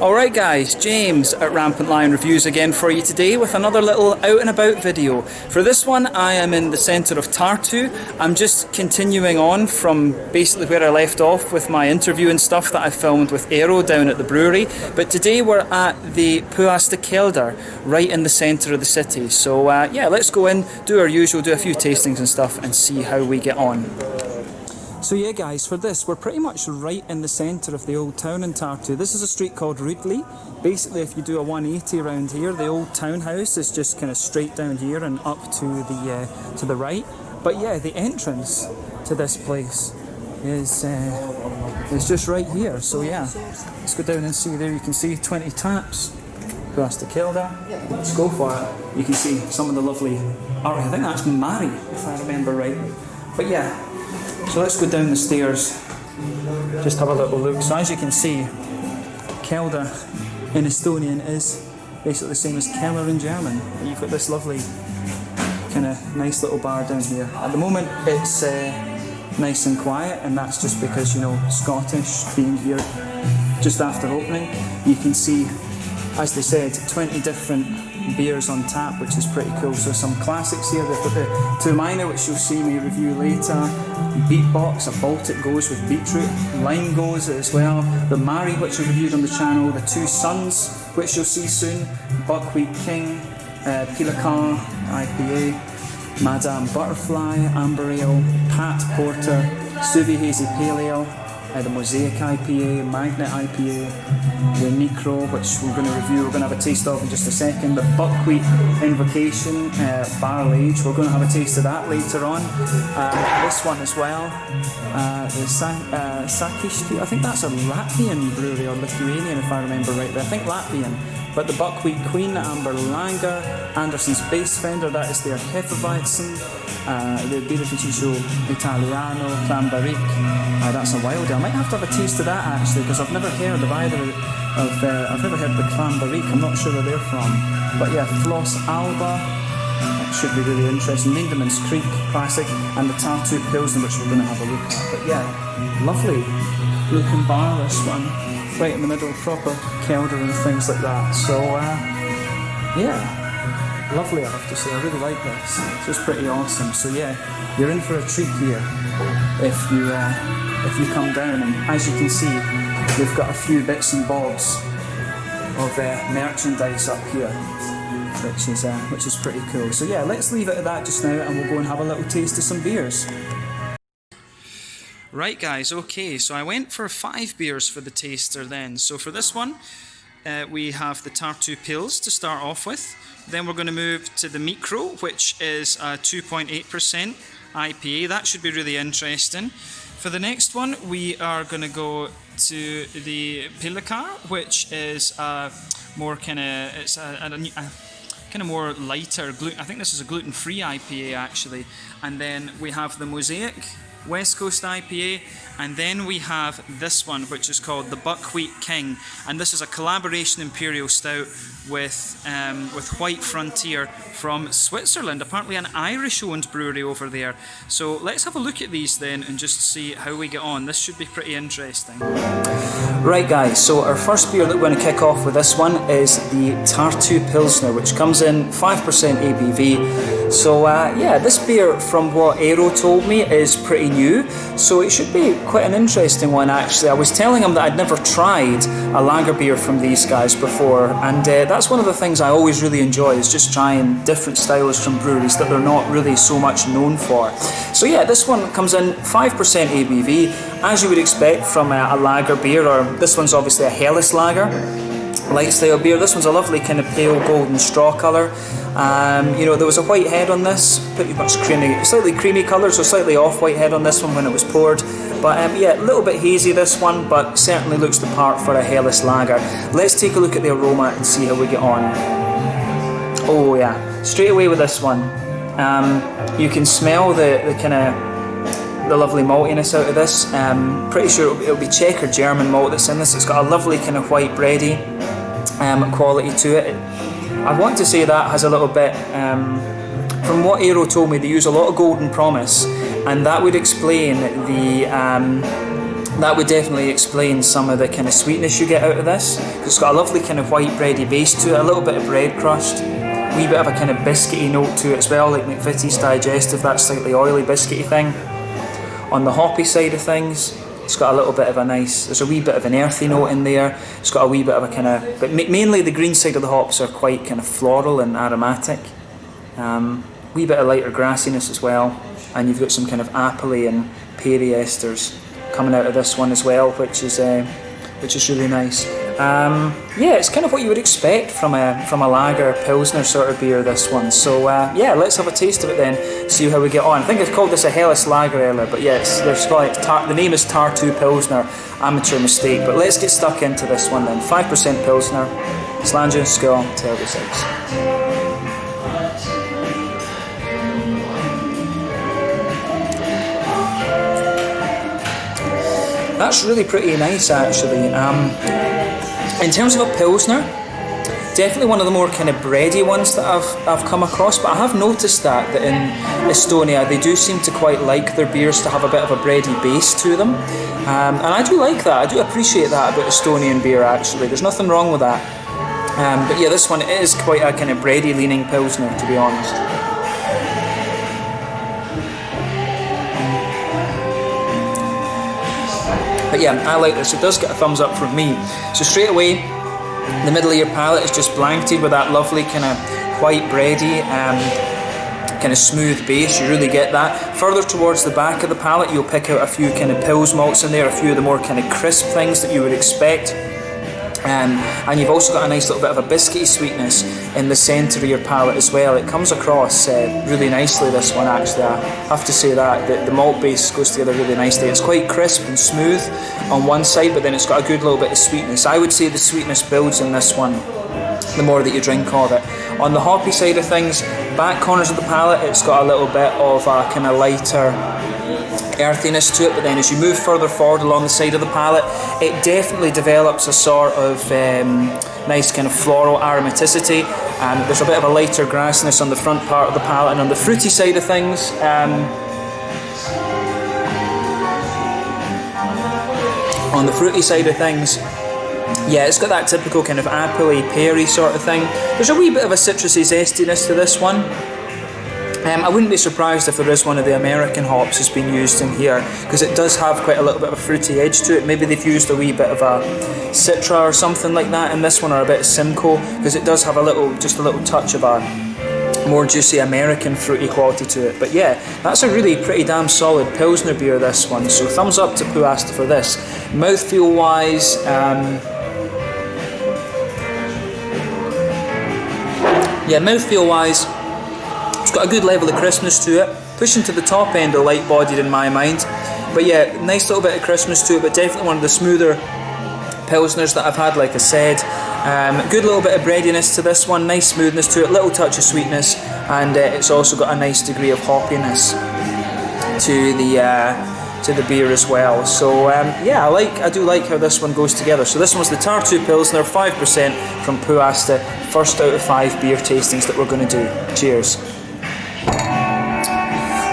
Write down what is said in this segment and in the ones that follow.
Alright guys, James at RampantLionReviews again for you today with another little out and about video. For this one I am in the centre of Tartu. I'm just continuing on from basically where I left off with my interview and stuff that I filmed with Aero down at the brewery. But today we're at the Pühaste Kelder, right in the centre of the city. So yeah, let's go in, do our usual, do a few tastings and stuff and see how we get on. So yeah guys, for this we're pretty much right in the centre of the old town in Tartu. This is a street called Rudli. Basically if you do a 180 around here, the old townhouse is just kind of straight down here and up to the right. But yeah, the entrance to this place is just right here. So yeah, let's go down and see. There you can see 20 taps, Pühaste Kelder. Let's go for it. You can see some of the lovely art. I think that's Mari, if I remember right. But yeah. So let's go down the stairs, just have a little look. So as you can see, Kelder in Estonian is basically the same as Keller in German. And you've got this lovely, kind of nice little bar down here. At the moment it's nice and quiet, and that's just because, you know, Scottish being here just after opening. You can see, as they said, 20 different beers on tap, which is pretty cool. So some classics here. They've got the Tumaina, which you'll see me review later. Beatbox, a Baltic goes with beetroot. Lime goes as well. The Mari, which I reviewed on the channel. The Two Sons, which you'll see soon. Buckwheat King, Pruulikoda IPA, Madame Butterfly, Amber Ale, Pat Porter, Suvi Hazy Pale Ale, the Mosaic IPA, Magnet IPA, the Micro, which we're going to review, we're going to have a taste of in just a second, but Buckwheat Invocation, Barrel Age, we're going to have a taste of that later on. This one as well, the Sakishti, I think that's a Latvian brewery, or Lithuanian if I remember rightly, I think Latvian. But the Buckwheat Queen, Amber Lager, Anderson's Bass Fender, that is their Hefeweizen, the Birrificio Italiano, Clambarrique, that's a wilder. I might have to have a taste of that actually, because I've never heard of either of, I've never heard the Clambarrique, I'm not sure where they're from. But yeah, Floss Alba, that should be really interesting, Lindeman's Creek Classic, and the Tartu Pilsner, which we're going to have a look at. But yeah, lovely looking bar, this one. Right in the middle, proper Kelder and things like that. So yeah, lovely I have to say. I really like this. It's just pretty awesome. So yeah, you're in for a treat here if you come down. And as you can see, they've got a few bits and bobs of merchandise up here, which is pretty cool. So yeah, let's leave it at that just now, and we'll go and have a little taste of some beers. Right guys, okay, so I went for 5 beers for the taster then. So for this one, we have the Tartu Pils to start off with. Then we're going to move to the Micro, which is a 2.8% IPA. That should be really interesting. For the next one, we are going to go to the Pruulikoda, which is more kind of, it's a kind of more lighter, I think this is a gluten-free IPA actually. And then we have the Mosaic West Coast IPA, and then we have this one, which is called the Buckwheat King, and this is a collaboration imperial stout with White Frontier from Switzerland, apparently an Irish-owned brewery over there. So let's have a look at these then and just see how we get on. This should be pretty interesting. Right guys, so our first beer that we're going to kick off with this one is the Tartu Pilsner, which comes in 5% ABV. So yeah, this beer, from what Aero told me, is pretty new, so it should be quite an interesting one actually. I was telling him that I'd never tried a lager beer from these guys before, and that's one of the things I always really enjoy, is just trying different styles from breweries that they're not really so much known for. So yeah, this one comes in 5% ABV, as you would expect from a lager beer, or this one's obviously a Helles lager, light style beer. This one's a lovely kind of pale golden straw colour. You know, there was a white head on this, pretty much creamy, slightly creamy colour, so slightly off white head on this one when it was poured. But yeah, a little bit hazy this one, but certainly looks the part for a Helles lager. Let's take a look at the aroma and see how we get on. Oh yeah, straight away with this one, you can smell the kind of the lovely maltiness out of this. Pretty sure it'll be Czech or German malt that's in this. It's got a lovely kind of white bready quality to it. I want to say that has a little bit, from what Aero told me, they use a lot of Golden Promise, and that would explain the that would definitely explain some of the kind of sweetness you get out of this. It's got a lovely kind of white bready base to it, a little bit of bread crust, a wee bit of a kind of biscuity note to it as well, like McVitie's Digestive, that slightly oily biscuity thing. On the hoppy side of things, it's got a little bit of a nice, there's a wee bit of an earthy note in there. It's got a wee bit of a kind of, but mainly the green side of the hops are quite kind of floral and aromatic. Wee bit of lighter grassiness as well, and you've got some kind of appley and peary esters coming out of this one as well, which is really nice. Yeah, it's kind of what you would expect from a lager pilsner sort of beer, this one. So yeah, let's have a taste of it then, see how we get on. I think I called this a Helles lager earlier, but yeah, the name is Tartu Pilsner, amateur mistake. But let's get stuck into this one then. 5% Pilsner, Slangen Skull, Terrible 6. That's really pretty nice, actually. In terms of a Pilsner, definitely one of the more kind of bready ones that I've come across, but I have noticed that in Estonia they do seem to quite like their beers to have a bit of a bready base to them. And I do like that, I do appreciate that about Estonian beer, actually. There's nothing wrong with that. But yeah, this one is quite a kind of bready leaning Pilsner, to be honest. But yeah, I like this. It does get a thumbs up from me. So straight away, the middle of your palate is just blanketed with that lovely kind of white bready, kind of smooth base. You really get that. Further towards the back of the palate, you'll pick out a few kind of Pils malts in there, a few of the more kind of crisp things that you would expect. And you've also got a nice little bit of a biscuity sweetness in the centre of your palate as well. It comes across really nicely, this one, actually. I have to say that the malt base goes together really nicely. It's quite crisp and smooth on one side, but then it's got a good little bit of sweetness. I would say the sweetness builds in this one the more that you drink of it. On the hoppy side of things, back corners of the palate, it's got a little bit of a kind of lighter earthiness to it, but then as you move further forward along the side of the palate, it definitely develops a sort of nice kind of floral aromaticity. There's a bit of a lighter grassiness on the front part of the palate, and on the fruity side of things, yeah, it's got that typical kind of appley, peary sort of thing. There's a wee bit of a citrusy zestiness to this one. I wouldn't be surprised if there is one of the American hops has been used in here, because it does have quite a little bit of a fruity edge to it. Maybe they've used a wee bit of a Citra or something like that in this one, or a bit of Simcoe, because it does have just a little touch of a more juicy American fruity quality to it. But yeah, that's a really pretty damn solid Pilsner beer, this one. So thumbs up to Pühaste for this. Mouthfeel wise, it's got a good level of crispness to it, pushing to the top end of light-bodied in my mind. But yeah, nice little bit of crispness to it, but definitely one of the smoother Pilsners that I've had, like I said. Good little bit of breadiness to this one, nice smoothness to it, little touch of sweetness, and it's also got a nice degree of hoppiness to the beer as well. So yeah, I do like how this one goes together. So this one's the Tartu Pilsner, 5% from Pühaste, first out of 5 beer tastings that we're going to do. Cheers.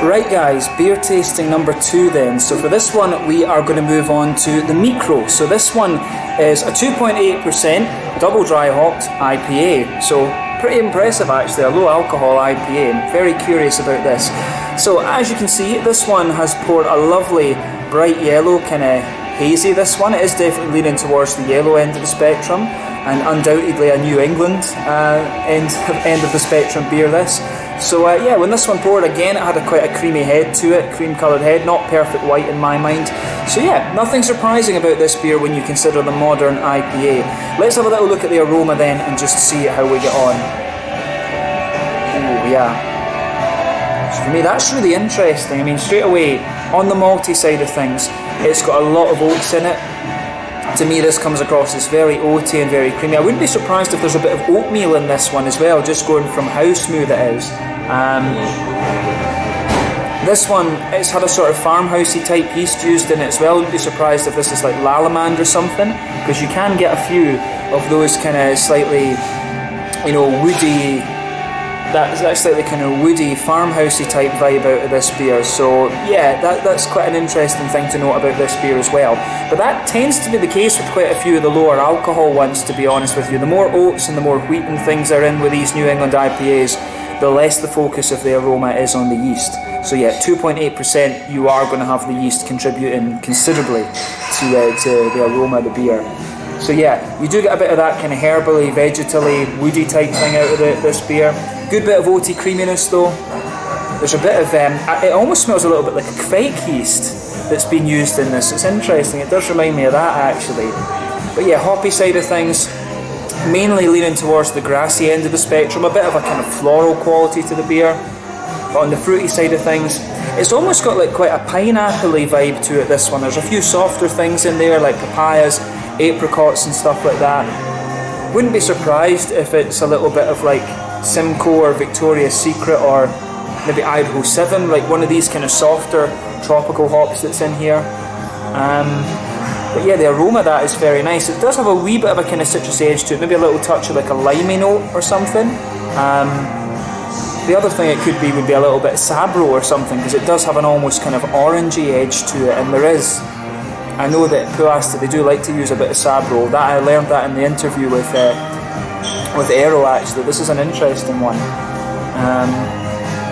Right guys, beer tasting number 2 then. So for this one we are going to move on to the Micro. So this one is a 2.8% double dry hopped IPA. So pretty impressive actually, a low alcohol IPA. I'm very curious about this. So as you can see, this one has poured a lovely bright yellow, kind of hazy this one. It is definitely leaning towards the yellow end of the spectrum, and undoubtedly a New England end of the spectrum beer this. So yeah, when this one poured again, it had quite a creamy head to it, cream coloured head, not perfect white in my mind. So yeah, nothing surprising about this beer when you consider the modern IPA. Let's have a little look at the aroma then and just see how we get on. Ooh, yeah. So for me, that's really interesting. I mean, straight away, on the malty side of things, it's got a lot of oats in it. To me, this comes across as very oaty and very creamy. I wouldn't be surprised if there's a bit of oatmeal in this one as well, just going from how smooth it is. This one, it's had a sort of farmhousey type yeast used in it as well. I wouldn't be surprised if this is like Lallemand or something, because you can get a few of those kind of slightly, woody that's like the kind of woody, farmhousey type vibe out of this beer. So yeah, that's quite an interesting thing to note about this beer as well. But that tends to be the case with quite a few of the lower alcohol ones, to be honest with you. The more oats and the more wheat and things are in with these New England IPAs, the less the focus of the aroma is on the yeast. So yeah, 2.8%, you are going to have the yeast contributing considerably to the aroma of the beer. So yeah, you do get a bit of that kind of herbally, vegetally, woody type thing out of this beer. Good bit of oaty creaminess though. There's a bit of, it almost smells a little bit like a Kvike yeast that's been used in this. It's interesting, it does remind me of that actually. But yeah, hoppy side of things, mainly leaning towards the grassy end of the spectrum, a bit of a kind of floral quality to the beer. But on the fruity side of things, it's almost got like quite a pineapple-y vibe to it, this one. There's a few softer things in there like papayas, apricots and stuff like that. Wouldn't be surprised if it's a little bit of like Simcoe or Victoria's Secret or maybe Idaho 7, like one of these kind of softer tropical hops that's in here. But yeah, the aroma of that is very nice. It does have a wee bit of a kind of citrusy edge to it, maybe a little touch of like a limey note or something. The other thing it could be would be a little bit of Sabro or something, because it does have an almost kind of orangey edge to it, and there is. I know that Pühaste, they do like to use a bit of Sabro. That I learned that in the interview with Aero actually. This is an interesting one.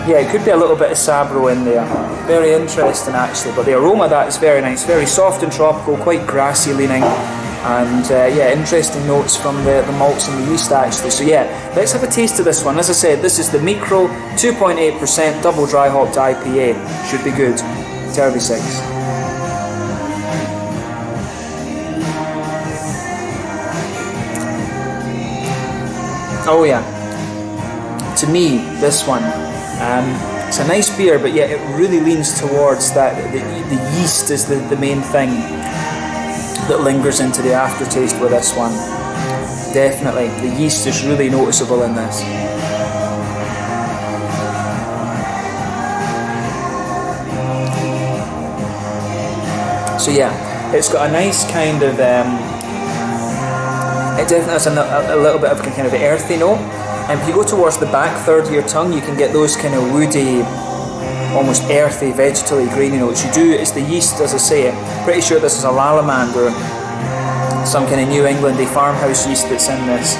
Yeah, it could be a little bit of Sabro in there. Very interesting actually, but the aroma of that is very nice, very soft and tropical, quite grassy leaning, and yeah, interesting notes from the malts and the yeast actually. So yeah, let's have a taste of this one. As I said, this is the Micro 2.8% double dry hopped IPA. Should be good. Turvy 6. Oh yeah, to me, this one, it's a nice beer, but yet it really leans towards that, the yeast is the main thing that lingers into the aftertaste with this one. Definitely, the yeast is really noticeable in this. So yeah, it's got a nice kind of, it definitely has a little bit of kind of an earthy note. And if you go towards the back third of your tongue, you can get those kind of woody, almost earthy, vegetally grainy notes. It's the yeast, as I say. Pretty sure this is a Lallemand or some kind of New Englandy farmhouse yeast that's in this.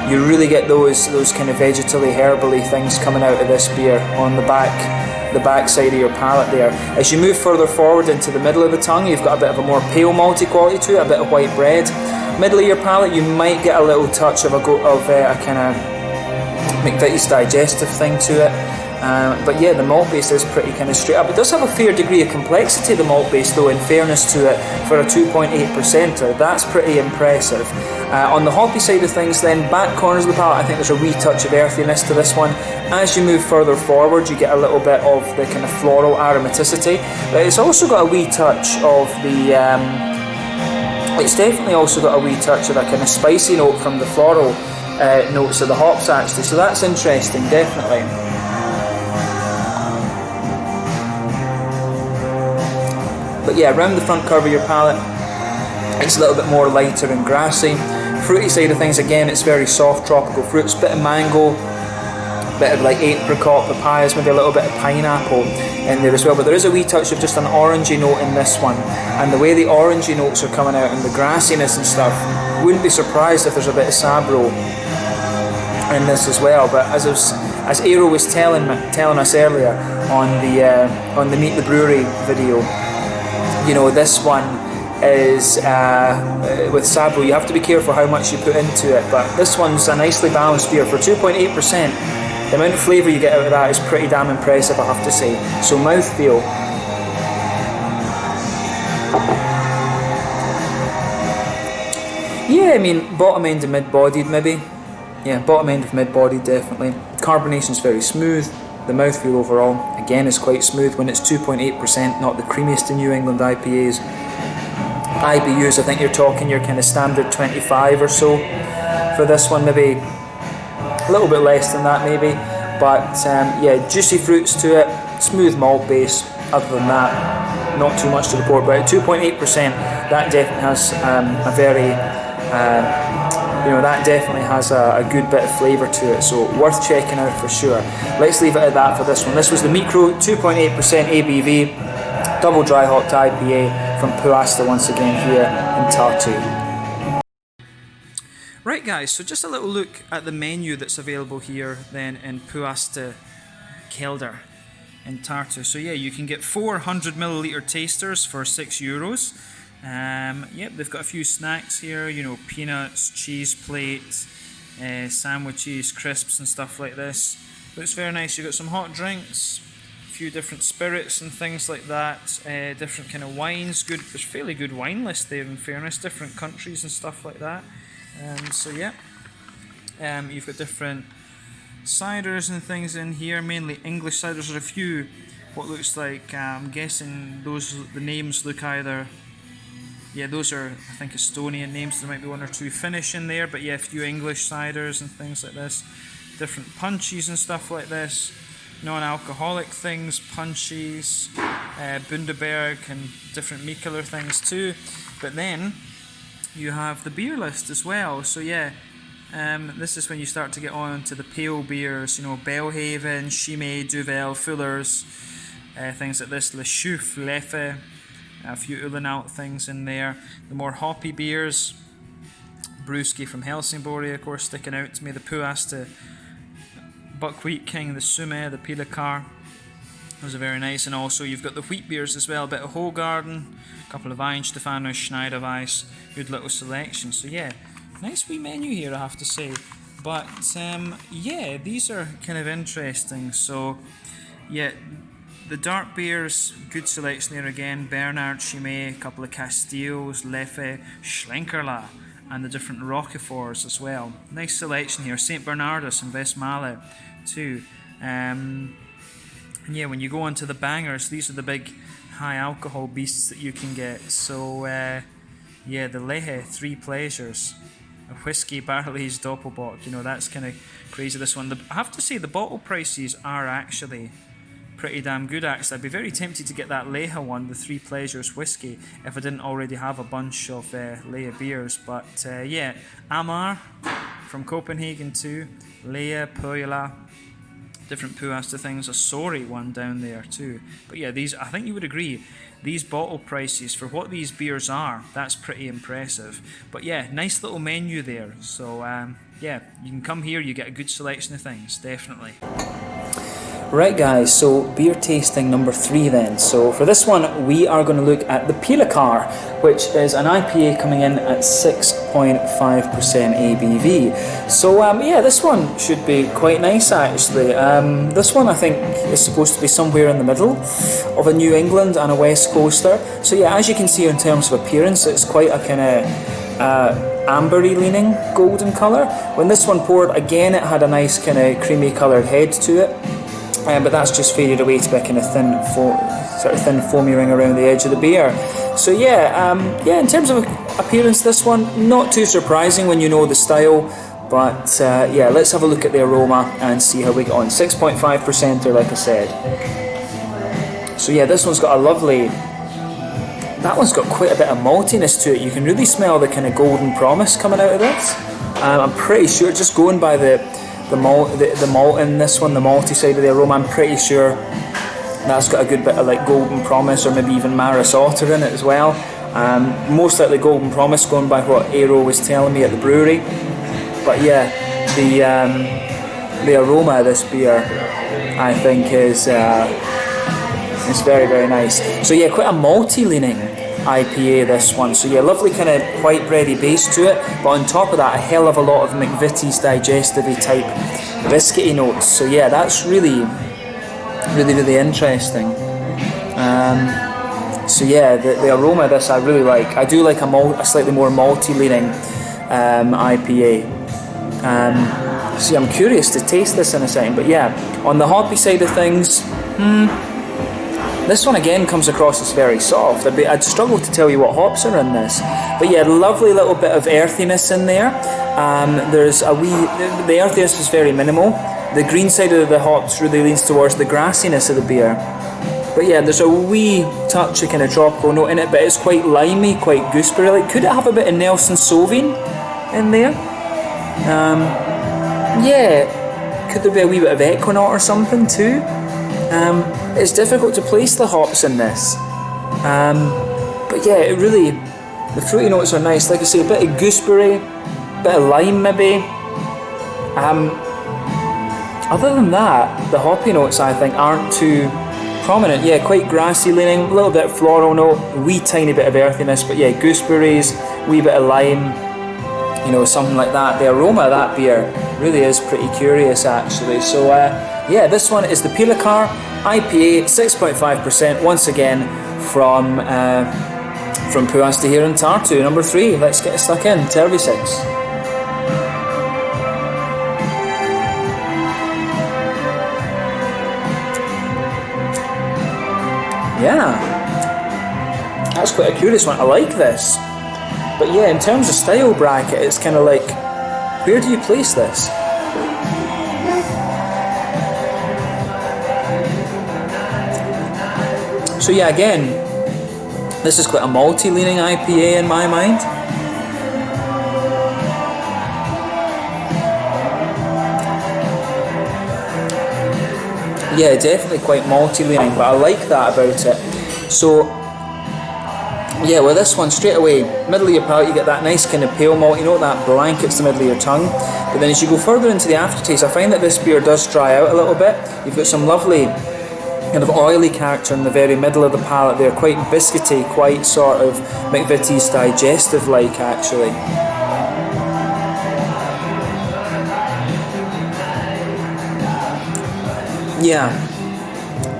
You really get those kind of vegetally, herbally things coming out of this beer on the back side of your palate there. As you move further forward into the middle of the tongue, you've got a bit of a more pale malty quality to it, a bit of white bread. Middle of your palate, you might get a little touch of a kind of McVitie's digestive thing to it. But yeah, the malt base is pretty kind of straight up. It does have a fair degree of complexity, the malt base, though, in fairness to it, for a 2.8%er. That's pretty impressive. On the hoppy side of things then, back corners of the palate, I think there's a wee touch of earthiness to this one. As you move further forward, you get a little bit of the kind of floral aromaticity. But it's also got a wee touch of the... it's definitely also got a wee touch of a kind of spicy note from the floral notes of the hops actually, so that's interesting, definitely. But yeah, around the front curve of your palate, it's a little bit more lighter and grassy. Fruity side of things, again, it's very soft tropical fruits, bit of mango, bit of like apricot, papayas, maybe a little bit of pineapple in there as well, but there is a wee touch of just an orangey note in this one, and the way the orangey notes are coming out and the grassiness and stuff, wouldn't be surprised if there's a bit of Sabro in this as well. But as Aero was telling us earlier on the Meet the Brewery video, you know, this one is with Sabro, you have to be careful how much you put into it, but this one's a nicely balanced beer for 2.8%. The amount of flavour you get out of that is pretty damn impressive, I have to say. So mouthfeel. Yeah, I mean, bottom end of mid-bodied maybe. Yeah, bottom end of mid-bodied definitely. Carbonation's very smooth. The mouthfeel overall, again, is quite smooth when it's 2.8%, not the creamiest in New England IPAs. IBUs, I think you're talking your kind of standard 25 or so for this one, maybe a little bit less than that maybe, but yeah, juicy fruits to it, smooth malt base. Other than that, not too much to report. But at 2.8%, that definitely has a very you know, that definitely has a good bit of flavour to it, so worth checking out for sure. Let's leave it at that for this one. This was the Micro 2.8% ABV double dry hopped IPA from Pühaste once again here in Tartu. Right guys, so just a little look at the menu that's available here then in Pühaste Kelder in Tartu. So yeah, you can get 400ml tasters for €6. Yep, they've got a few snacks here, you know, peanuts, cheese plates, sandwiches, crisps and stuff like this. Looks very nice. You've got some hot drinks, a few different spirits and things like that, different kind of wines. Good, there's a fairly good wine list there in fairness, different countries and stuff like that. So yeah, you've got different ciders and things in here, mainly English ciders. There's a few, what looks like, I'm guessing the names look either, yeah, those are, I think, Estonian names. There might be one or two Finnish in there, but yeah, a few English ciders and things like this. Different punchies and stuff like this. Non-alcoholic things, punchies, Bundaberg and different Mikkeller things too. But then you have the beer list as well. So yeah, this is when you start to get on to the pale beers, you know, Belhaven, Chimay, Duvel, Fuller's, things like this, Le Chouf, Leffe, a few Ulenalt things in there. The more hoppy beers, Brewski from Helsingborg, of course, sticking out to me. The Pühaste Buckwheat King, the Sume, the Pilekar. Those are very nice. And also you've got the wheat beers as well, a bit of Hogarden, a couple of Einstefaner, Schneiderweiss, good little selection. So yeah, nice wee menu here, I have to say. But yeah, these are kind of interesting. So yeah, the dark beers, good selection there again. Bernard, Chimay, a couple of Castillos, Leffe, Schlenkerla, and the different Roqueforts as well. Nice selection here. St. Bernardus and Westmalle too. And yeah, when you go on to the bangers, these are the big high alcohol beasts that you can get. So yeah, the Lehe, Three Pleasures, a whiskey barrel-aged Doppelbock, you know, that's kind of crazy, this one. I have to say the bottle prices are actually pretty damn good actually. I'd be very tempted to get that Lehe one, the Three Pleasures whiskey, if I didn't already have a bunch of Lehe beers. But yeah, Amar from Copenhagen too, Lehe, Pöyla, different Pühaste things, a Sori one down there too. But yeah, these, I think you would agree, these bottle prices for what these beers are, that's pretty impressive. But yeah, nice little menu there. So yeah, you can come here, you get a good selection of things, definitely. Right guys, so beer tasting number 3 then. So for this one we are going to look at the Pilekar, which is an IPA coming in at 6.5% ABV. So yeah, this one should be quite nice actually. This one I think is supposed to be somewhere in the middle of a New England and a West Coaster. So yeah, as you can see in terms of appearance, it's quite a kind of ambery leaning golden colour. When this one poured, again it had a nice kind of creamy coloured head to it. But that's just faded away to be a kind of thin foamy ring around the edge of the beer. So yeah, yeah, in terms of appearance, this one not too surprising when you know the style. But yeah, let's have a look at the aroma and see how we get on. 6.5%, like I said. So yeah, this one's got a lovely. That one's got quite a bit of maltiness to it. You can really smell the kind of golden promise coming out of this. I'm pretty sure, just going by the malt in this one, the malty side of the aroma, I'm pretty sure that's got a good bit of like golden promise or maybe even Maris Otter in it as well. Most likely golden promise, going by what Aero was telling me at the brewery. But yeah, the aroma of this beer, I think, is very, very nice. So yeah, quite a malty leaning IPA this one. So yeah, lovely kind of white bready base to it, but on top of that, a hell of a lot of McVitie's digestive-y type biscuity notes. So yeah, that's really, really, really interesting. So yeah, the aroma of this I really like. I do like a slightly more malty leaning IPA. So yeah, I'm curious to taste this in a second. But yeah, on the hoppy side of things, this one again comes across as very soft. I'd struggle to tell you what hops are in this. But yeah, lovely little bit of earthiness in there. There's a wee, the earthiness is very minimal. The green side of the hops really leans towards the grassiness of the beer. But yeah, there's a wee touch of kind of tropical note in it, but it's quite limey, quite gooseberry. Like, could it have a bit of Nelson Sauvin in there? Yeah, could there be a wee bit of Equinaut or something too? It's difficult to place the hops in this. But yeah, it really, the fruity notes are nice. Like I say, a bit of gooseberry, a bit of lime maybe. Other than that, the hoppy notes I think aren't too prominent. Yeah, quite grassy leaning, a little bit of floral note, a wee tiny bit of earthiness, but yeah, gooseberries, wee bit of lime, you know, something like that. The aroma of that beer really is pretty curious actually. So yeah, this one is the Pruulikoda IPA, 6.5%, once again from Pühaste here in Tartu, number 3. Let's get stuck in, Tervi 6. Yeah, that's quite a curious one. I like this. But yeah, in terms of style bracket, it's kind of like, where do you place this? So yeah, again, this is quite a malty leaning IPA in my mind. Yeah, definitely quite malty leaning, but I like that about it. So yeah, with this one, straight away, middle of your palate, you get that nice kind of pale malt, you know, that blankets the middle of your tongue. But then as you go further into the aftertaste, I find that this beer does dry out a little bit. You've got some lovely kind of oily character in the very middle of the palate there, quite biscuity, quite sort of McVitie's digestive-like actually. Yeah,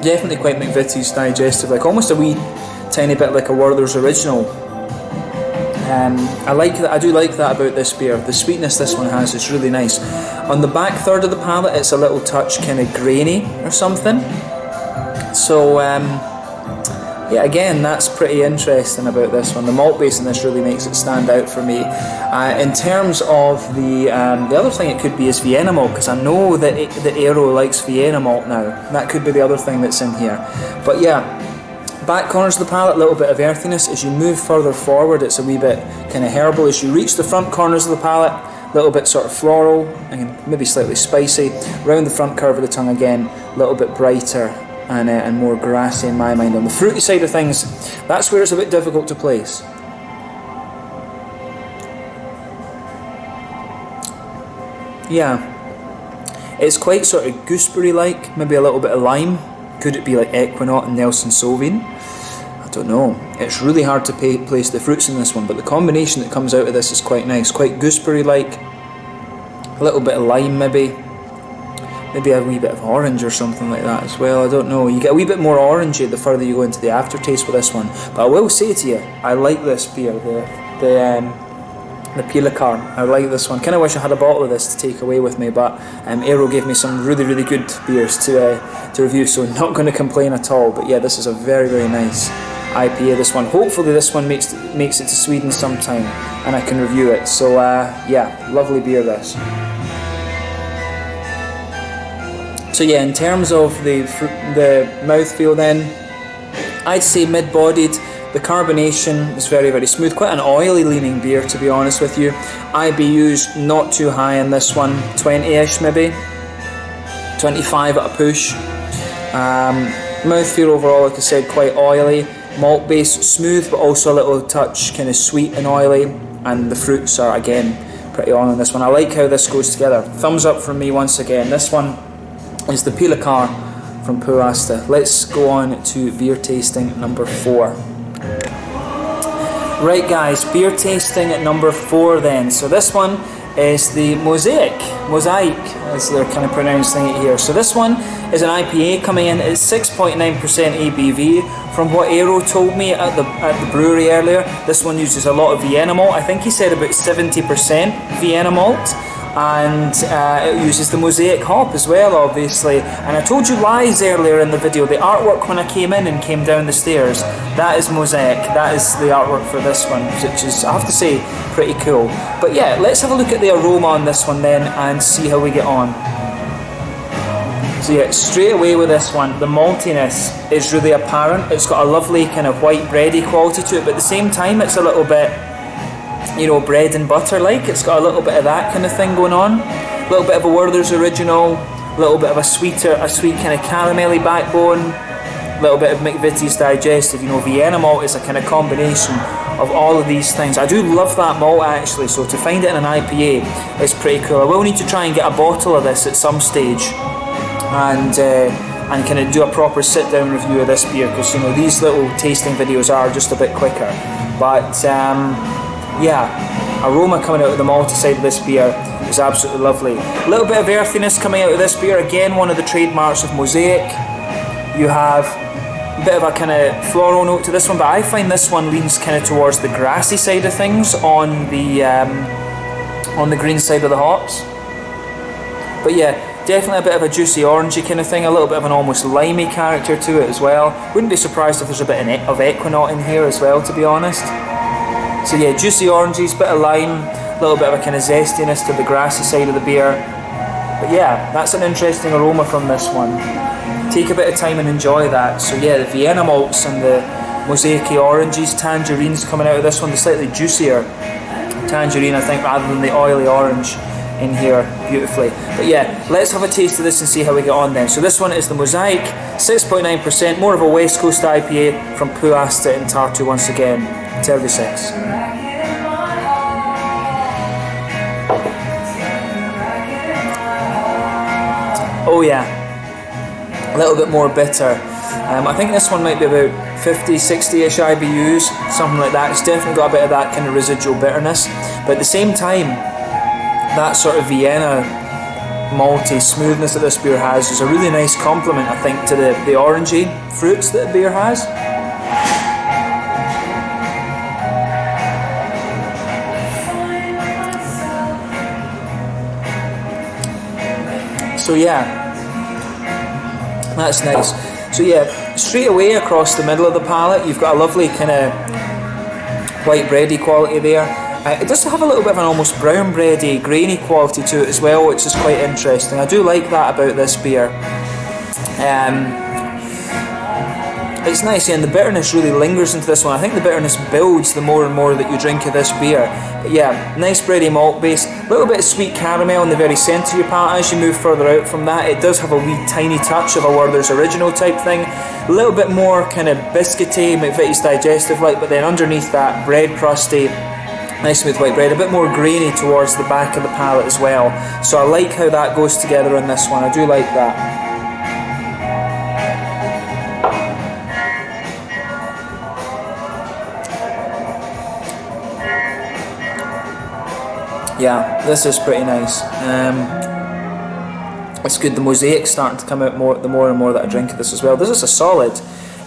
definitely quite McVitie's digestive, like almost a wee tiny bit like a Werther's Original. I like that. I do like that about this beer. The sweetness this one has is really nice. On the back third of the palate, it's a little touch kind of grainy or something. So yeah, again, that's pretty interesting about this one. The malt base in this really makes it stand out for me. In terms of the other thing it could be is Vienna malt, because I know that the Aero likes Vienna malt now. That could be the other thing that's in here. But yeah, back corners of the palate, a little bit of earthiness. As you move further forward, it's a wee bit kind of herbal. As you reach the front corners of the palate, a little bit sort of floral and maybe slightly spicy. Round the front curve of the tongue again, a little bit brighter and more grassy in my mind. On the fruity side of things, that's where it's a bit difficult to place. Yeah, it's quite sort of gooseberry-like, maybe a little bit of lime. Could it be like Equinaut and Nelson Sauvin? I don't know. It's really hard to place the fruits in this one, but the combination that comes out of this is quite nice. Quite gooseberry-like, a little bit of lime maybe a wee bit of orange or something like that as well. I don't know. You get a wee bit more orangey the further you go into the aftertaste with this one. But I will say to you, I like this beer, the Pruulikoda. I like this one. Kind of wish I had a bottle of this to take away with me, but Aero gave me some really, really good beers to review, so not going to complain at all. But yeah, this is a very, very nice IPA, this one. Hopefully this one makes it to Sweden sometime and I can review it. So yeah, lovely beer this. So yeah, in terms of the mouthfeel then, I'd say mid-bodied. The carbonation is very, very smooth. Quite an oily leaning beer, to be honest with you. IBU's not too high in this one, 20-ish maybe. 25 at a push. Mouthfeel overall, like I said, quite oily. Malt base, smooth, but also a little touch kind of sweet and oily. And the fruits are, again, pretty on this one. I like how this goes together. Thumbs up from me once again. This one is the Pruulikoda from Pühaste. Let's go on to beer tasting number 4. Right guys, beer tasting at number 4 then. So this one is the Mosaic as they're kind of pronouncing it here. So this one is an IPA coming in at 6.9% ABV. From what Aero told me at the brewery earlier, this one uses a lot of Vienna malt. I think he said about 70% Vienna malt. And it uses the Mosaic hop as well, obviously. And I told you lies earlier in the video. The artwork when I came in and came down the stairs, that is Mosaic. That is the artwork for this one, which is, I have to say, pretty cool. But yeah, let's have a look at the aroma on this one then and see how we get on. So yeah, straight away with this one, the maltiness is really apparent. It's got a lovely kind of white bready quality to it, but at the same time it's a little bit you know, bread and butter like. It's got a little bit of that kind of thing going on. A little bit of a Werther's Original, a little bit of a sweet kind of caramelly backbone, a little bit of McVitie's Digested. You know, Vienna malt is a kind of combination of all of these things. I do love that malt actually, so to find it in an IPA is pretty cool. I will need to try and get a bottle of this at some stage and kind of do a proper sit-down review of this beer, because, you know, these little tasting videos are just a bit quicker. But yeah, aroma coming out of the malty side of this beer is absolutely lovely. A little bit of earthiness coming out of this beer, again one of the trademarks of Mosaic. You have a bit of a kind of floral note to this one, but I find this one leans kind of towards the grassy side of things on the green side of the hops. But yeah, definitely a bit of a juicy orangey kind of thing, a little bit of an almost limey character to it as well. Wouldn't be surprised if there's a bit of Equinaut in here as well, to be honest. So yeah, juicy oranges, bit of lime, a little bit of a kind of zestiness to the grassy side of the beer. But yeah, that's an interesting aroma from this one. Take a bit of time and enjoy that. So yeah, the Vienna malts and the Mosaic oranges, tangerines coming out of this one, the slightly juicier tangerine I think, rather than the oily orange in here beautifully. But yeah, let's have a taste of this and see how we get on then. So this one is the Mosaic, 6.9%, more of a West Coast IPA from Pühaste in Tartu once again. 36. Oh yeah, a little bit more bitter. I think this one might be about 50, 60-ish IBUs, something like that. It's definitely got a bit of that kind of residual bitterness, but at the same time, that sort of Vienna malty smoothness that this beer has is a really nice complement, I think, to the orangey fruits that the beer has. So yeah, that's nice. So yeah, straight away across the middle of the palate, you've got a lovely kind of white bready quality there. It does have a little bit of an almost brown bready, grainy quality to it as well, which is quite interesting. I do like that about this beer. It's nice, yeah, and the bitterness really lingers into this one. I think the bitterness builds the more and more that you drink of this beer. But yeah, nice bready malt base, a little bit of sweet caramel in the very centre of your palate. As you move further out from that, it does have a wee tiny touch of a Werther's Original type thing. A little bit more kind of biscuity, McVitie's Digestive like, but then underneath that, bread crusty, nice smooth white bread, a bit more grainy towards the back of the palate as well. So I like how that goes together in this one, I do like that. Yeah, this is pretty nice. It's good. The Mosaic's starting to come out more, the more and more that I drink of this as well. This is a solid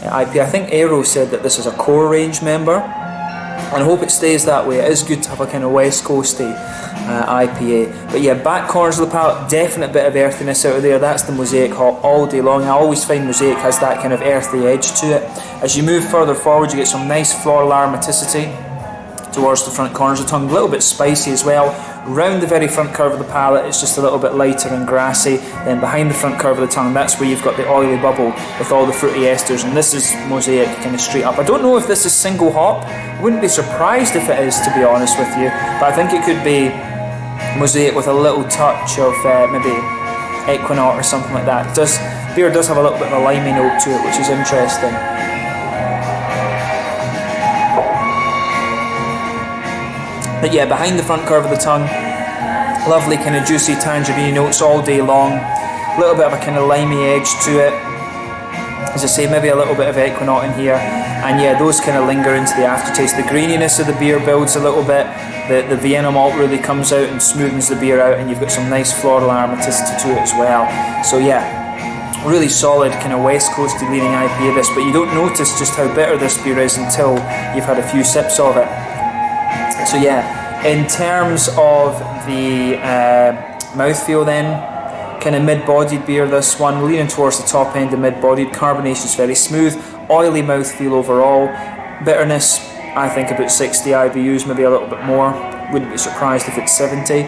IPA. I think Aero said that this is a core range member, and I hope it stays that way. It is good to have a kind of West Coasty IPA. But yeah, back corners of the palate, definite bit of earthiness out of there. That's the Mosaic hop all day long. I always find Mosaic has that kind of earthy edge to it. As you move further forward, you get some nice floral aromaticity towards the front corners of the tongue, a little bit spicy as well. Round the very front curve of the palate, it's just a little bit lighter and grassy. Then behind the front curve of the tongue, that's where you've got the oily bubble with all the fruity esters, and this is Mosaic kind of straight up. I don't know if this is single hop. I wouldn't be surprised if it is, to be honest with you, but I think it could be Mosaic with a little touch of maybe Equinaut or something like that. Beer does have a little bit of a limey note to it, which is interesting. But yeah, behind the front curve of the tongue, lovely kind of juicy tangerine notes all day long. A little bit of a kind of limey edge to it. As I say, maybe a little bit of Equinaut in here. And yeah, those kind of linger into the aftertaste. The graininess of the beer builds a little bit. The Vienna malt really comes out and smoothens the beer out, and you've got some nice floral aromaticity to it as well. So yeah, really solid kind of West Coasty leaning IPA this, but you don't notice just how bitter this beer is until you've had a few sips of it. So yeah, in terms of the mouthfeel then, kind of mid-bodied beer this one, leaning towards the top end of mid-bodied, carbonation is very smooth, oily mouthfeel overall, bitterness I think about 60 IBUs, maybe a little bit more, wouldn't be surprised if it's 70.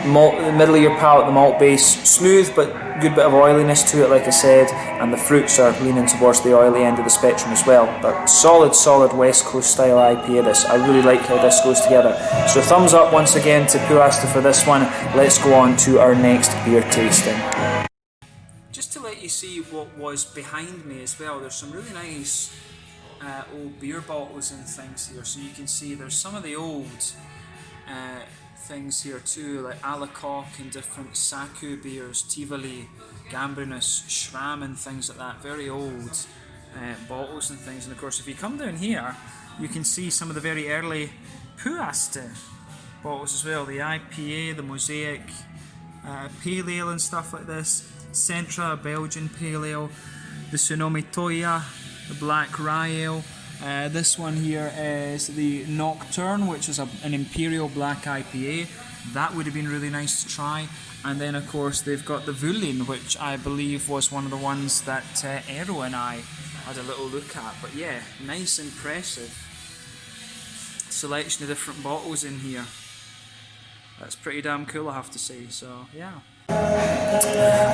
the middle of your palate, the malt base, smooth but good bit of oiliness to it, like I said, and the fruits are leaning towards the oily end of the spectrum as well. But solid West Coast style IPA this. I really like how this goes together. So thumbs up once again to Pühaste for this one. Let's go on to our next beer tasting. Just to let you see what was behind me as well, there's some really nice old beer bottles and things here. So you can see there's some of the old things here too, like Alacoque and different Saku beers, Tivoli, Gambrinus, Schramm and things like that. Very old bottles and things. And of course, if you come down here, you can see some of the very early Pühaste bottles as well. The IPA, the Mosaic Pale Ale and stuff like this. Centra, Belgian Pale Ale, the Tsunami Toya, the Black Rye Ale. This one here is the Nocturne, which is an Imperial Black IPA. That would have been really nice to try. And then of course they've got the Vullin, which I believe was one of the ones that Eero and I had a little look at. But yeah, nice, impressive selection of different bottles in here. That's pretty damn cool, I have to say, so yeah.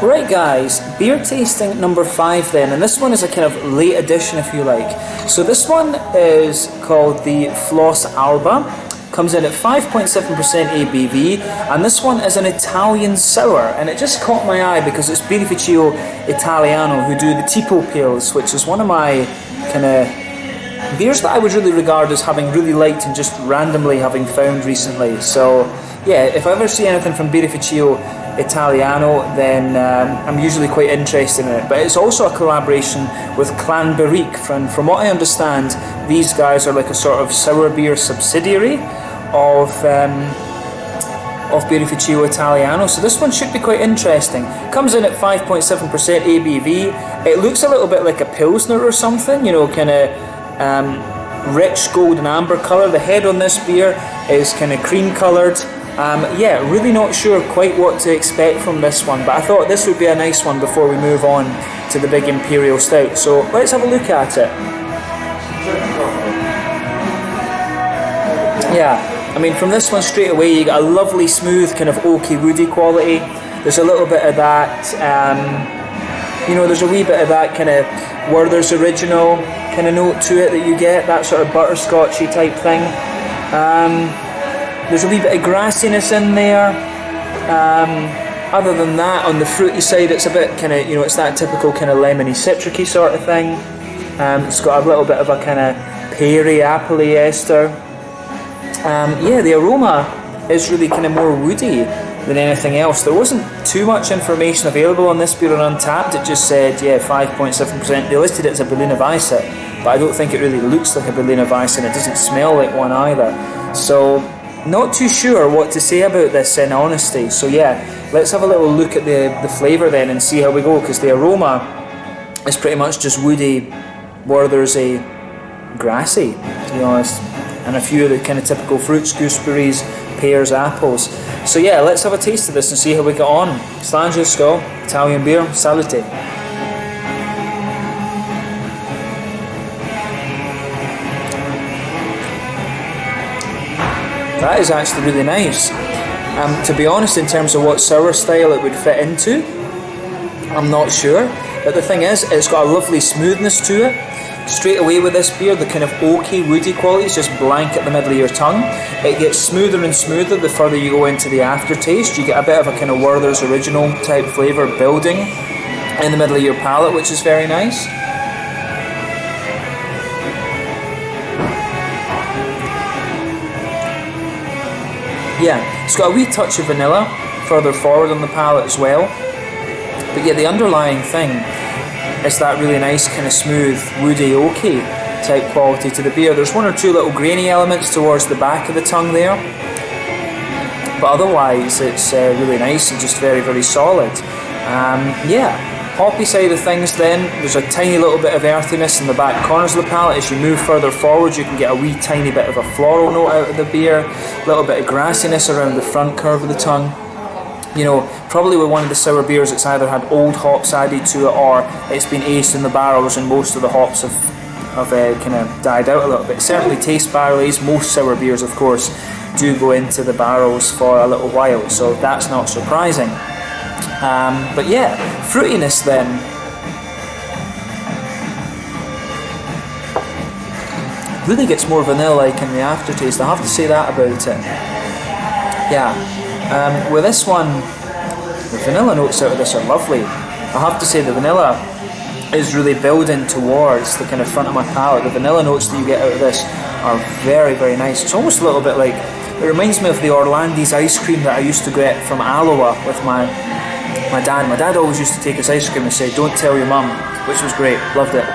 Right guys, beer tasting number 5 then, and this one is a kind of late addition if you like. So this one is called the Floss Alba, comes in at 5.7% ABV, and this one is an Italian sour, and it just caught my eye because it's Birrificio Italiano who do the Tipo Pils, which is one of my kind of beers that I would really regard as having really liked and just randomly having found recently. So yeah, if I ever see anything from Birrificio Italiano, then I'm usually quite interested in it. But it's also a collaboration with Clan Barrique. From what I understand, these guys are like a sort of sour beer subsidiary of Birrificio Italiano. So this one should be quite interesting. Comes in at 5.7% ABV. It looks a little bit like a Pilsner or something, you know, kind of rich golden amber colour. The head on this beer is kind of cream coloured. Yeah, really not sure quite what to expect from this one, but I thought this would be a nice one before we move on to the big Imperial Stout. So let's have a look at it. Yeah, I mean from this one straight away you get a lovely smooth kind of oaky woody quality. There's a little bit of that, you know, there's a wee bit of that kind of Werther's Original kind of note to it that you get, that sort of butterscotchy type thing. There's a wee bit of grassiness in there. Other than that, on the fruity side, it's a bit kind of, you know, it's that typical kind of lemony, citricy sort of thing. It's got a little bit of a kind of peary, appley ester. Yeah, the aroma is really kind of more woody than anything else. There wasn't too much information available on this beer on Untappd. It just said, yeah, 5.7%. They listed it as a Berliner Weisse, but I don't think it really looks like a Berliner Weisse, and it doesn't smell like one either. So not too sure what to say about this in honesty. So yeah, let's have a little look at the flavour then and see how we go, because the aroma is pretty much just woody, Werther's-y, grassy, to be honest, and a few of the kind of typical fruits, gooseberries, pears, apples. So yeah, let's have a taste of this and see how we get on. Slange, skål, Italian beer, salute. That is actually really nice. To be honest, in terms of what sour style it would fit into, I'm not sure. But the thing is, it's got a lovely smoothness to it. Straight away with this beer, the kind of oaky, woody quality is just blank at the middle of your tongue. It gets smoother and smoother the further you go into the aftertaste. You get a bit of a kind of Werther's Original type flavour building in the middle of your palate, which is very nice. Yeah, it's got a wee touch of vanilla further forward on the palate as well. But yeah, the underlying thing is that really nice kind of smooth, woody, oaky type quality to the beer. There's one or two little grainy elements towards the back of the tongue there, but otherwise it's really nice and just very, very solid. Yeah, hoppy side of things then, there's a tiny little bit of earthiness in the back corners of the palate. As you move further forward, you can get a wee tiny bit of a floral note out of the beer, a little bit of grassiness around the front curve of the tongue. You know, probably with one of the sour beers, it's either had old hops added to it or it's been aged in the barrels and most of the hops have kind of died out a little bit. It certainly tastes barrel aged, most sour beers of course do go into the barrels for a little while, so that's not surprising. But yeah, fruitiness then. Really gets more vanilla-like in the aftertaste, I have to say that about it. Yeah, with this one, the vanilla notes out of this are lovely. I have to say the vanilla is really building towards the kind of front of my palate. The vanilla notes that you get out of this are very, very nice. It's almost a little bit like, it reminds me of the Orlandi's ice cream that I used to get from Alloa with my dad. My dad always used to take his ice cream and say, "Don't tell your mum," which was great, loved it.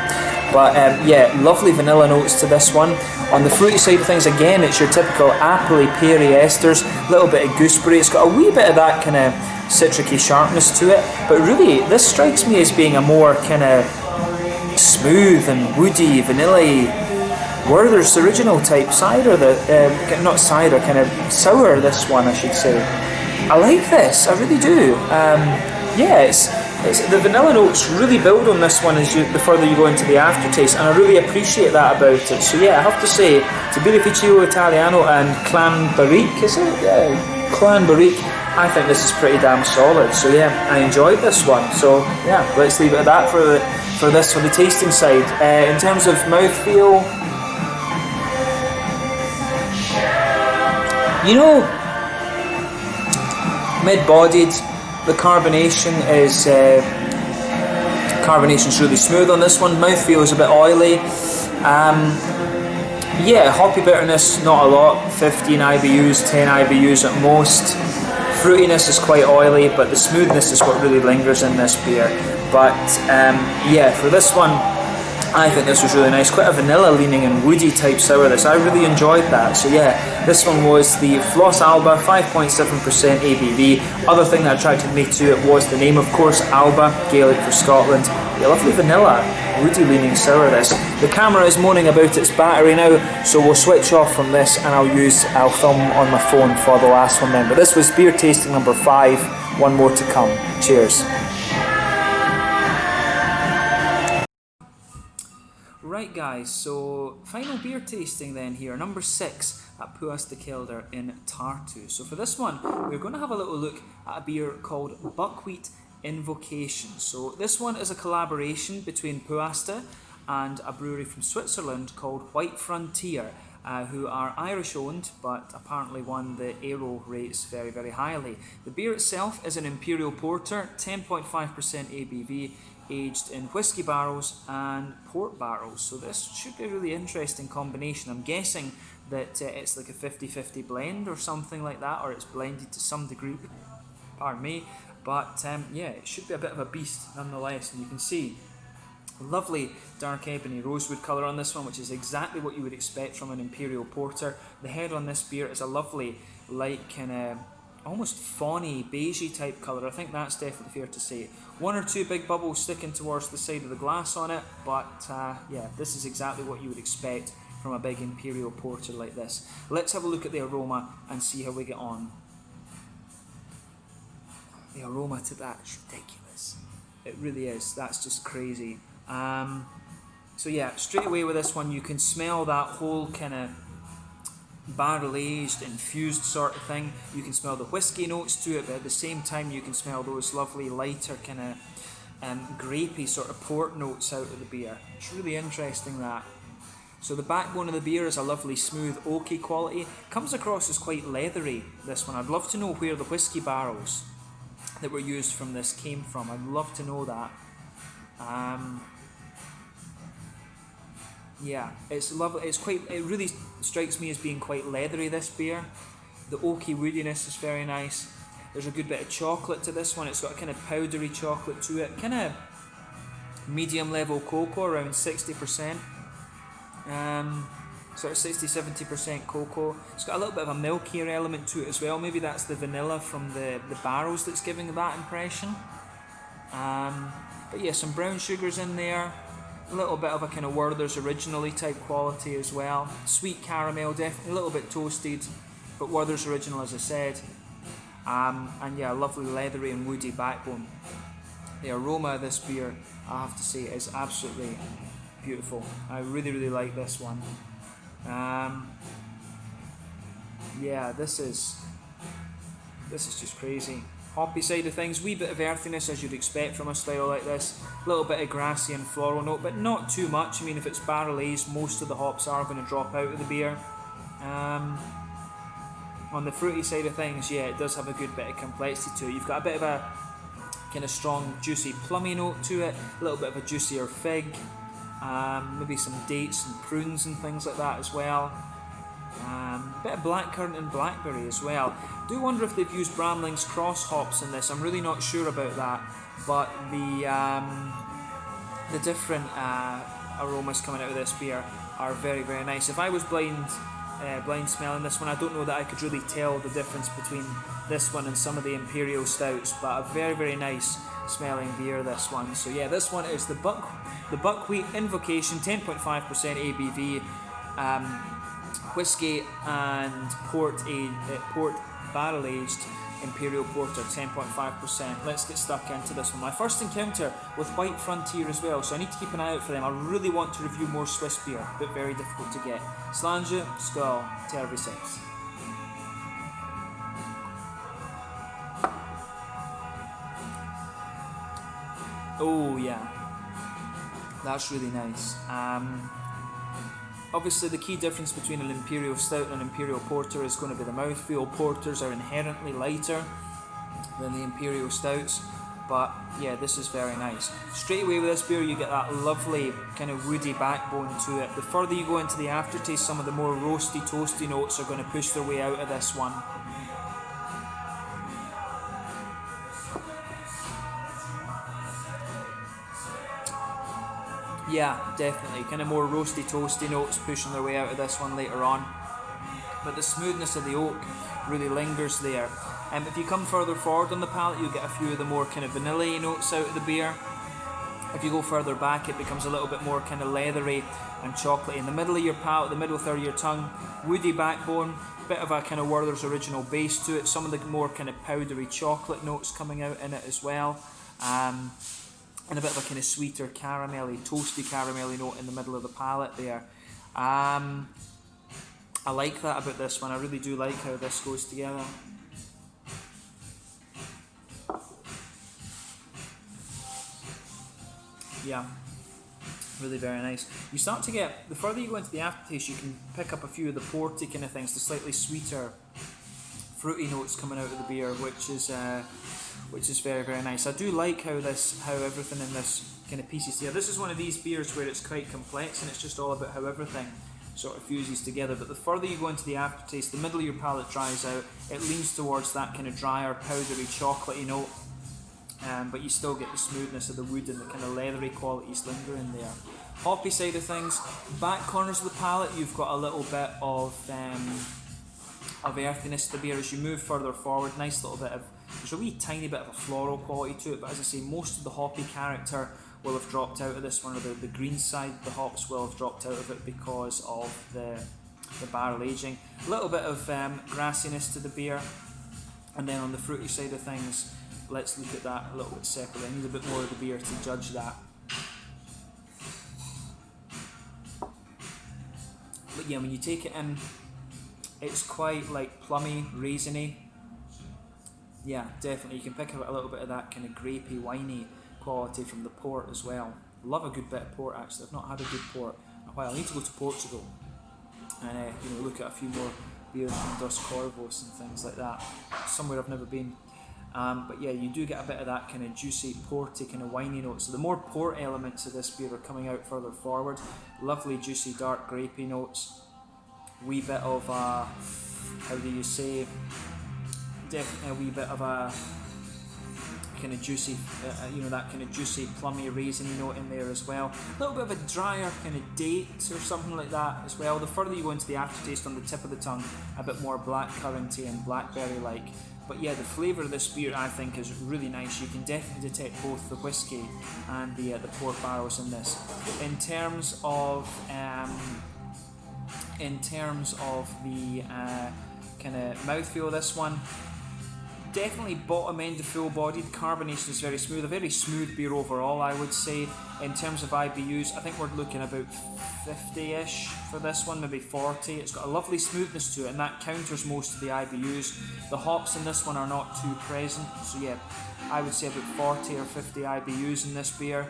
But yeah, lovely vanilla notes to this one. On the fruity side of things, again, it's your typical apple-y, peary esters, a little bit of gooseberry. It's got a wee bit of that kind of citricy sharpness to it, but really, this strikes me as being a more kind of smooth and woody, vanilla-y, Werther's original type cider, not cider, kind of sour, this one I should say. I like this, I really do. Yeah, it's the vanilla notes really build on this one the further you go into the aftertaste, and I really appreciate that about it. So yeah, I have to say, Birrificio Italiano and Clan Barrique, is it? Yeah, Clan Barrique. I think this is pretty damn solid. So yeah, I enjoyed this one. So yeah, let's leave it at that for the tasting side. In terms of mouthfeel, you know, mid-bodied. The carbonation's really smooth on this one. Mouthfeel is a bit oily. Yeah, hoppy bitterness, not a lot. 15 IBUs, 10 IBUs at most. Fruitiness is quite oily, but the smoothness is what really lingers in this beer. But yeah, for this one, I think this was really nice. Quite a vanilla leaning and woody type sour this. I really enjoyed that. So yeah, this one was the Floss Alba, 5.7% ABV. Other thing that attracted me to it was the name, of course, Alba, Gaelic for Scotland. Yeah, lovely vanilla, woody leaning sour this. The camera is moaning about its battery now, so we'll switch off from this and I'll film on my phone for the last one then. But this was beer tasting number 5, one more to come. Cheers. Right guys, so final beer tasting then here, number 6 at Pühaste Kelder in Tartu. So for this one, we're going to have a little look at a beer called Buckwheat Invocation. So this one is a collaboration between Pühaste and a brewery from Switzerland called White Frontier, who are Irish owned, but apparently one the Aero rates very, very highly. The beer itself is an Imperial Porter, 10.5% ABV, aged in whiskey barrels and port barrels. So this should be a really interesting combination. I'm guessing that it's like a 50-50 blend or something like that, or it's blended to some degree, pardon me. But yeah, it should be a bit of a beast nonetheless. And you can see lovely dark ebony rosewood colour on this one, which is exactly what you would expect from an Imperial Porter. The head on this beer is a lovely, light kind of almost fawny, beigey type colour. I think that's definitely fair to say. One or two big bubbles sticking towards the side of the glass on it, but yeah, this is exactly what you would expect from a big Imperial Porter like this. Let's have a look at the aroma and see how we get on. The aroma to that is ridiculous. It really is. That's just crazy. So yeah, straight away with this one, you can smell that whole kind of barrel-aged, infused sort of thing. You can smell the whiskey notes to it, but at the same time you can smell those lovely lighter kind of grapey sort of port notes out of the beer. It's really interesting that. So the backbone of the beer is a lovely smooth oaky quality. Comes across as quite leathery, this one. I'd love to know where the whiskey barrels that were used from this came from. I'd love to know that. Yeah, it's lovely. It really strikes me as being quite leathery, this beer. The oaky woodiness is very nice. There's a good bit of chocolate to this one. It's got a kind of powdery chocolate to it. Kind of medium level cocoa, around 60%. Sort of 60-70% cocoa. It's got a little bit of a milkier element to it as well. Maybe that's the vanilla from the barrels that's giving that impression. But yeah, some brown sugars in there. A little bit of a kind of Werther's Originally type quality as well. Sweet caramel, definitely a little bit toasted, but Werther's Original, as I said. And yeah, a lovely leathery and woody backbone. The aroma of this beer, I have to say, is absolutely beautiful. I really, really like this one. Yeah, this is just crazy. Hoppy side of things, wee bit of earthiness as you'd expect from a style like this. A little bit of grassy and floral note, but not too much. I mean, if it's barrel aged, most of the hops are going to drop out of the beer. On the fruity side of things, yeah, it does have a good bit of complexity to it. You've got a bit of a kind of strong, juicy plummy note to it, a little bit of a juicier fig, maybe some dates and prunes and things like that as well. A bit of blackcurrant and blackberry as well. Do wonder if they've used Bramling's cross hops in this. I'm really not sure about that, but the different aromas coming out of this beer are very, very nice. If I was blind smelling this one, I don't know that I could really tell the difference between this one and some of the imperial stouts, but a very, very nice smelling beer, this one. So yeah, this one is the Buckwheat Invocation, 10.5% ABV, whiskey and port barrel aged imperial porter, 10.5%. Let's get stuck into this one. My first encounter with White Frontier as well, so I need to keep an eye out for them. I really want to review more Swiss beer, but very difficult to get. Slange, Skål, Terviseks. Oh yeah, that's really nice. Obviously the key difference between an imperial stout and an imperial porter is going to be the mouthfeel. Porters are inherently lighter than the imperial stouts, but yeah, this is very nice. Straight away with this beer you get that lovely kind of woody backbone to it. The further you go into the aftertaste, some of the more roasty, toasty notes are going to push their way out of this one. Yeah, definitely. Kind of more roasty, toasty notes pushing their way out of this one later on. But the smoothness of the oak really lingers there. If you come further forward on the palate, you'll get a few of the more kind of vanilla notes out of the beer. If you go further back, it becomes a little bit more kind of leathery and chocolatey. In the middle of your palate, the middle third of your tongue, woody backbone, bit of a kind of Werther's Original base to it. Some of the more kind of powdery chocolate notes coming out in it as well. And a bit of a kind of sweeter caramelly, toasty caramelly note in the middle of the palate there. I like that about this one. I really do like how this goes together. Yeah, really very nice. You start to get, the further you go into the aftertaste, you can pick up a few of the porty kind of things, the slightly sweeter, fruity notes coming out of the beer, which is very, very nice. I do like how everything in this kind of pieces together. This is one of these beers where it's quite complex and it's just all about how everything sort of fuses together. But the further you go into the aftertaste, the middle of your palate dries out, it leans towards that kind of drier, powdery, chocolatey note. But you still get the smoothness of the wood and the kind of leathery qualities lingering there. Hoppy side of things, back corners of the palate, you've got a little bit of earthiness to the beer as you move further forward. Nice little bit of, there's a wee tiny bit of a floral quality to it, but as I say, most of the hoppy character will have dropped out of this one, or the green side, the hops will have dropped out of it because of the barrel aging. A little bit of grassiness to the beer, and then on the fruity side of things, let's look at that a little bit separately. I need a bit more of the beer to judge that. But yeah, when you take it in, it's quite like plummy, raisiny. Yeah, definitely. You can pick up a little bit of that kind of grapey, winey quality from the port as well. Love a good bit of port actually. I've not had a good port in a while. I need to go to Portugal and look at a few more beers from Dos Corvos and things like that. Somewhere I've never been. But yeah, you do get a bit of that kind of juicy, porty, kind of winey note. So the more port elements of this beer are coming out further forward. Lovely, juicy, dark, grapey notes. Wee bit of how do you say? Definitely a wee bit of a kind of juicy, that kind of juicy, plummy, raisiny note in there as well. A little bit of a drier kind of date or something like that as well. The further you go into the aftertaste, on the tip of the tongue, a bit more blackcurranty and blackberry-like. But yeah, the flavour of this beer I think is really nice. You can definitely detect both the whiskey and the port barrels in this. In terms of the kind of mouthfeel of this one, definitely bottom end of full bodied. Carbonation is very smooth, a very smooth beer overall, I would say. In terms of IBUs, I think we're looking about 50-ish for this one, maybe 40. It's got a lovely smoothness to it, and that counters most of the IBUs. The hops in this one are not too present, so yeah, I would say about 40 or 50 IBUs in this beer.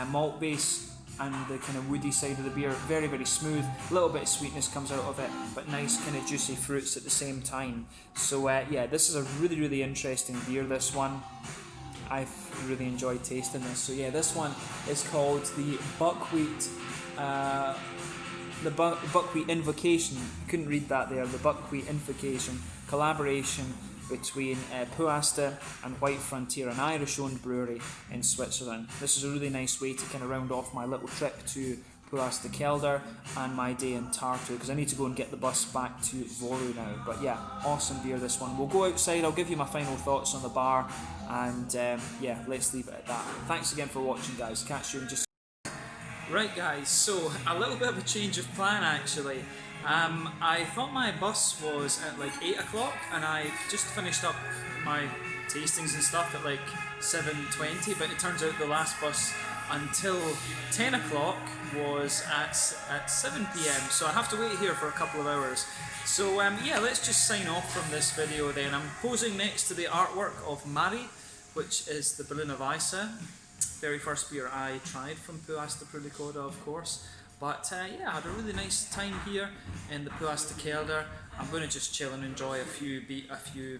Malt base and the kind of woody side of the beer, very, very smooth. A little bit of sweetness comes out of it, but nice kind of juicy fruits at the same time. So yeah, this is a really, really interesting beer, this one. I've really enjoyed tasting this. So yeah, this one is called the Buckwheat Buckwheat Invocation. Couldn't read that there. The Buckwheat Invocation collaboration between Pühaste and White Frontier, an Irish-owned brewery in Switzerland. This is a really nice way to kind of round off my little trip to Pühaste Kelder and my day in Tartu, because I need to go and get the bus back to Voru now. But yeah, awesome beer, this one. We'll go outside, I'll give you my final thoughts on the bar, and yeah, let's leave it at that. Thanks again for watching, guys. Catch you in just... Right, guys, so a little bit of a change of plan, actually. I thought my bus was at like 8 o'clock, and I just finished up my tastings and stuff at like 7:20, but it turns out the last bus until 10 o'clock was at 7 p.m, so I have to wait here for a couple of hours. So yeah, let's just sign off from this video then. I'm posing next to the artwork of Mari, which is the Berliner Weisse, very first beer I tried from Pühaste Pruulikoda, of course. But yeah, I had a really nice time here in the Pühaste Kelder. I'm going to just chill and enjoy a few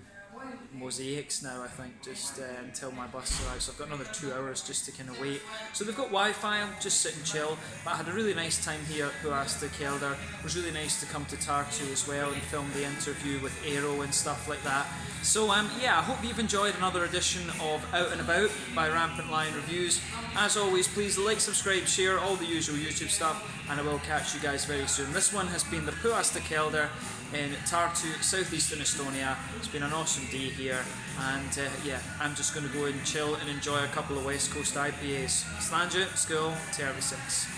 mosaics now, I think, just until my bus arrives. So I've got another 2 hours just to kind of wait. So they've got Wi-Fi, I'll just sit and chill. But I had a really nice time here at Pühaste Kelder. It was really nice to come to Tartu as well and film the interview with Aero and stuff like that. So yeah, I hope you've enjoyed another edition of Out and About by Rampant Lion Reviews. As always, please like, subscribe, share, all the usual YouTube stuff, and I will catch you guys very soon. This one has been the Pühaste Kelder in Tartu, southeastern Estonia. It's been an awesome day here, and yeah, I'm just going to go and chill and enjoy a couple of West Coast IPAs. Slanje, Skull, Tervisix.